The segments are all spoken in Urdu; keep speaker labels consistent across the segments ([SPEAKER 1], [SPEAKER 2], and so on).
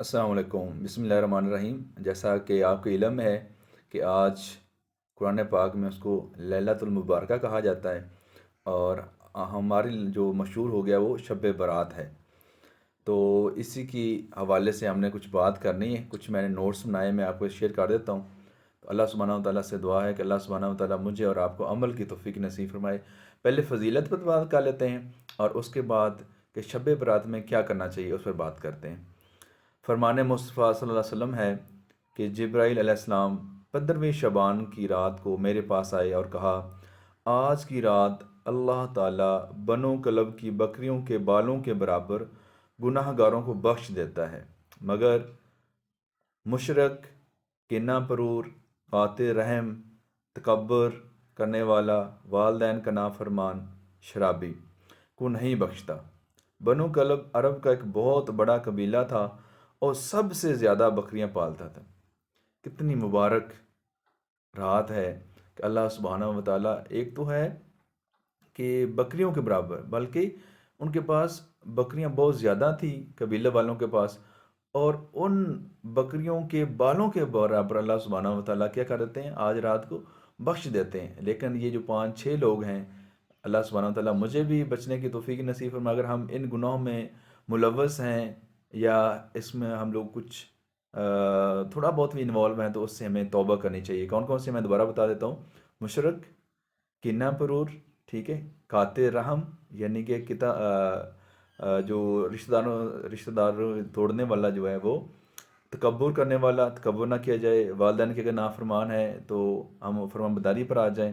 [SPEAKER 1] السلام علیکم، بسم اللہ الرحمن الرحیم۔ جیسا کہ آپ کو علم ہے کہ آج قرآن پاک میں اس کو لیلۃ المبارکہ کہا جاتا ہے، اور ہماری جو مشہور ہو گیا وہ شب برات ہے۔ تو اسی کی حوالے سے ہم نے کچھ بات کرنی ہے، کچھ میں نے نوٹس بنائے، میں آپ کو شیئر کر دیتا ہوں۔ تو اللہ سبحانہ و تعالیٰ سے دعا ہے کہ اللہ سبحانہ و تعالیٰ مجھے اور آپ کو عمل کی توفیق نصیب فرمائے۔ پہلے فضیلت پر بات کر لیتے ہیں، اور اس کے بعد کہ شب برات میں کیا کرنا چاہیے اس پر بات کرتے ہیں۔ فرمان مصطفیٰ صلی اللہ علیہ وسلم ہے کہ جبرائیل علیہ السلام 15ویں شعبان کی رات کو میرے پاس آئے اور کہا، آج کی رات اللہ تعالیٰ بنو کلب کی بکریوں کے بالوں کے برابر گناہ گاروں کو بخش دیتا ہے، مگر مشرک، کینہ پرور، قاطع رحم، تکبر کرنے والا، والدین کا نافرمان، شرابی کو نہیں بخشتا۔ بنو کلب عرب کا ایک بہت بڑا قبیلہ تھا اور سب سے زیادہ بکریاں پالتا تھا۔ کتنی مبارک رات ہے کہ اللہ سبحانہ و تعالیٰ ایک تو ہے کہ بکریوں کے برابر، بلکہ ان کے پاس بکریاں بہت زیادہ تھیں قبیلے والوں کے پاس، اور ان بکریوں کے بالوں کے برابر اللہ سبحانہ و تعالیٰ کیا کر دیتے ہیں، آج رات کو بخش دیتے ہیں۔ لیکن یہ جو 5-6 لوگ ہیں، اللہ سبحانہ و تعالیٰ مجھے بھی بچنے کی توفیق نصیب فرمائے۔ اگر ہم ان گناہوں میں ملوث ہیں یا اس میں ہم لوگ کچھ تھوڑا بہت بھی انوالو ہیں، تو اس سے ہمیں توبہ کرنی چاہیے۔ کون کون سے میں دوبارہ بتا دیتا ہوں: مشرک، کینہ پرور، ٹھیک ہے، قاطع رحم یعنی کہ جو رشتہ دار توڑنے والا جو ہے وہ، تکبر کرنے والا، تکبر نہ کیا جائے، والدین کے اگر نافرمان ہے تو ہم فرمان برداری پر آ جائیں،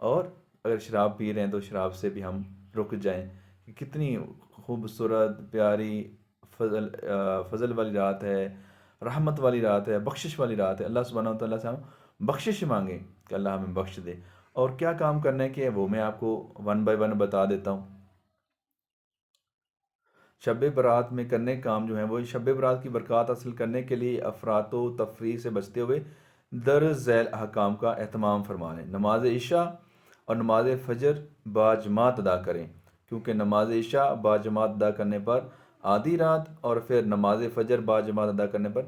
[SPEAKER 1] اور اگر شراب پی رہے ہیں تو شراب سے بھی ہم رک جائیں۔ کتنی خوبصورت، پیاری، فضل والی رات ہے، رحمت والی رات ہے، بخشش والی رات ہے۔ اللہ سبحانہ و تعالیٰ سے ہم بخشش مانگیں کہ اللہ ہمیں بخش دے۔ اور کیا کام کرنے کے ہیں وہ میں آپ کو 1 بائی 1 بتا دیتا ہوں۔ شب برات میں کرنے کام جو ہیں وہ شب برات کی برکات حاصل کرنے کے لیے افراط و تفریح سے بچتے ہوئے درج ذیل احکام کا اہتمام فرما لیں۔ نماز عشاء اور نماز فجر باجماعت ادا کریں، کیونکہ نماز عشاء باجماعت ادا کرنے پر آدھی رات، اور پھر نماز فجر باجماعت ادا کرنے پر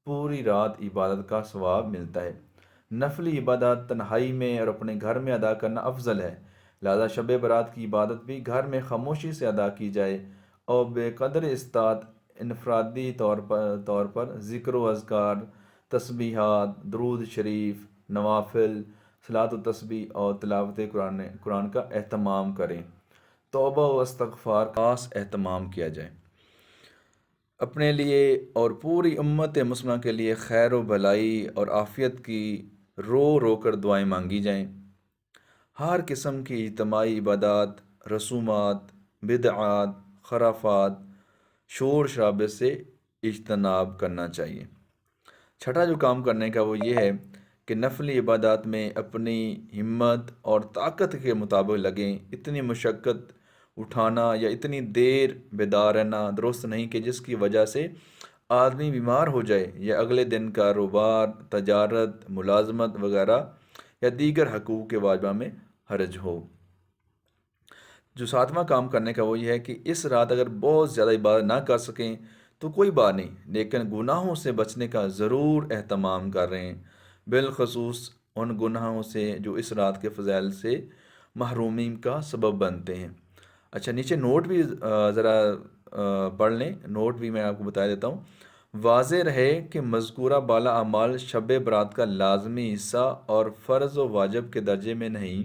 [SPEAKER 1] پوری رات عبادت کا ثواب ملتا ہے۔ نفلی عبادات تنہائی میں اور اپنے گھر میں ادا کرنا افضل ہے، لہذا شب برات کی عبادت بھی گھر میں خاموشی سے ادا کی جائے، اور بے قدر استطاعت انفرادی طور پر ذکر و اذکار، تسبیحات، درود شریف، نوافل، صلاۃ و تسبیح اور تلاوت قرآن کا اہتمام کریں۔ توبہ و استغفار کا خاص اہتمام کیا جائے۔ اپنے لیے اور پوری امت مسلمہ کے لیے خیر و بھلائی اور عافیت کی رو رو کر دعائیں مانگی جائیں۔ ہر قسم کی اجتماعی عبادات، رسومات، بدعات، خرافات، شور شرابے سے اجتناب کرنا چاہیے۔ چھٹا جو کام کرنے کا وہ یہ ہے کہ نفلی عبادات میں اپنی ہمت اور طاقت کے مطابق لگیں۔ اتنی مشقت اٹھانا یا اتنی دیر بیدار رہنا درست نہیں کہ جس کی وجہ سے آدمی بیمار ہو جائے، یا اگلے دن کاروبار، تجارت، ملازمت وغیرہ یا دیگر حقوق کے واجبہ میں حرج ہو۔ جو 7واں کام کرنے کا وہ یہ ہے کہ اس رات اگر بہت زیادہ عبادت نہ کر سکیں تو کوئی بات نہیں، لیکن گناہوں سے بچنے کا ضرور اہتمام کر رہے ہیں، بالخصوص ان گناہوں سے جو اس رات کے فضائل سے محرومی کا سبب بنتے ہیں۔ اچھا، نیچے نوٹ بھی ذرا پڑھ لیں، نوٹ بھی میں آپ کو بتا دیتا ہوں۔ واضح رہے کہ مذکورہ بالا اعمال شب برات کا لازمی حصہ اور فرض و واجب کے درجے میں نہیں،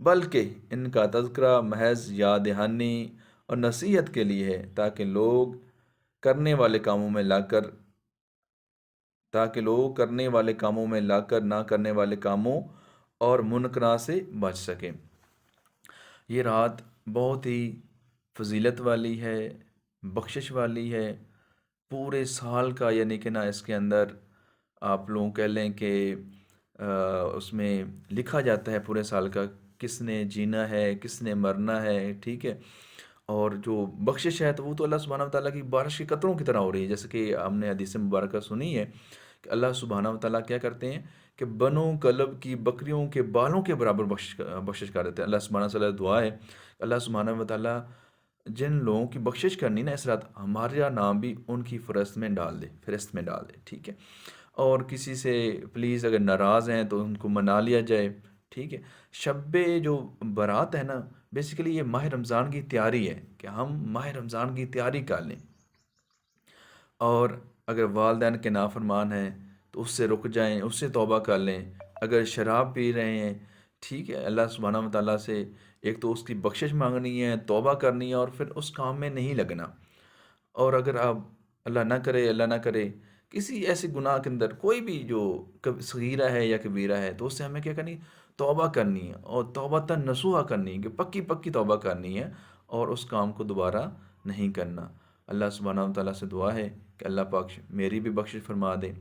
[SPEAKER 1] بلکہ ان کا تذکرہ محض یاد دہانی اور نصیحت کے لیے ہے، تاکہ لوگ کرنے والے کاموں میں لا کر نہ کرنے والے کاموں اور منکرات سے بچ سکیں۔ یہ رات بہت ہی فضیلت والی ہے، بخشش والی ہے۔ پورے سال کا یعنی کہ نا اس کے اندر آپ لوگ کہہ لیں کہ اس میں لکھا جاتا ہے پورے سال کا، کس نے جینا ہے، کس نے مرنا ہے، ٹھیک ہے۔ اور جو بخشش ہے تو وہ تو اللہ سبحانہ و تعالیٰ کی بارش کے قطروں کی طرح ہو رہی ہے، جیسے کہ ہم نے حدیث مبارکہ سنی ہے کہ اللہ سبحانہ و تعالیٰ کیا کرتے ہیں کہ بنو کلب کی بکریوں کے بالوں کے برابر بخشش کر دیتے ہیں۔ اللہ سبحانہ و تعالیٰ دعا ہے، اللہ سبحانہ و تعالیٰ جن لوگوں کی بخشش کرنی نا اس رات، ہمارا نام بھی ان کی فہرست میں ڈال دے، ٹھیک ہے؟ اور کسی سے پلیز اگر ناراض ہیں تو ان کو منا لیا جائے، ٹھیک ہے؟ شب جو برات ہے نا، بیسیکلی یہ ماہ رمضان کی تیاری ہے کہ ہم ماہ رمضان کی تیاری کر لیں، اور اگر والدین کے نافرمان ہیں تو اس سے رک جائیں، اس سے توبہ کر لیں۔ اگر شراب پی رہے ہیں، ٹھیک ہے، اللہ سبحانہ و تعالیٰ سے ایک تو اس کی بخشش مانگنی ہے، توبہ کرنی ہے، اور پھر اس کام میں نہیں لگنا۔ اور اگر آپ اللہ نہ کرے کسی ایسے گناہ کے اندر کوئی بھی جو صغیرہ ہے یا کبیرہ ہے، تو اس سے ہمیں کیا کرنی؟ توبہ کرنی ہے، اور توبہ نصوحہ کرنی ہے کہ پکی پکی توبہ کرنی ہے، اور اس کام کو دوبارہ نہیں کرنا۔ اللہ سبحانہ و تعالیٰ سے دعا ہے کہ اللہ پاک میری بھی بخشش فرما دے،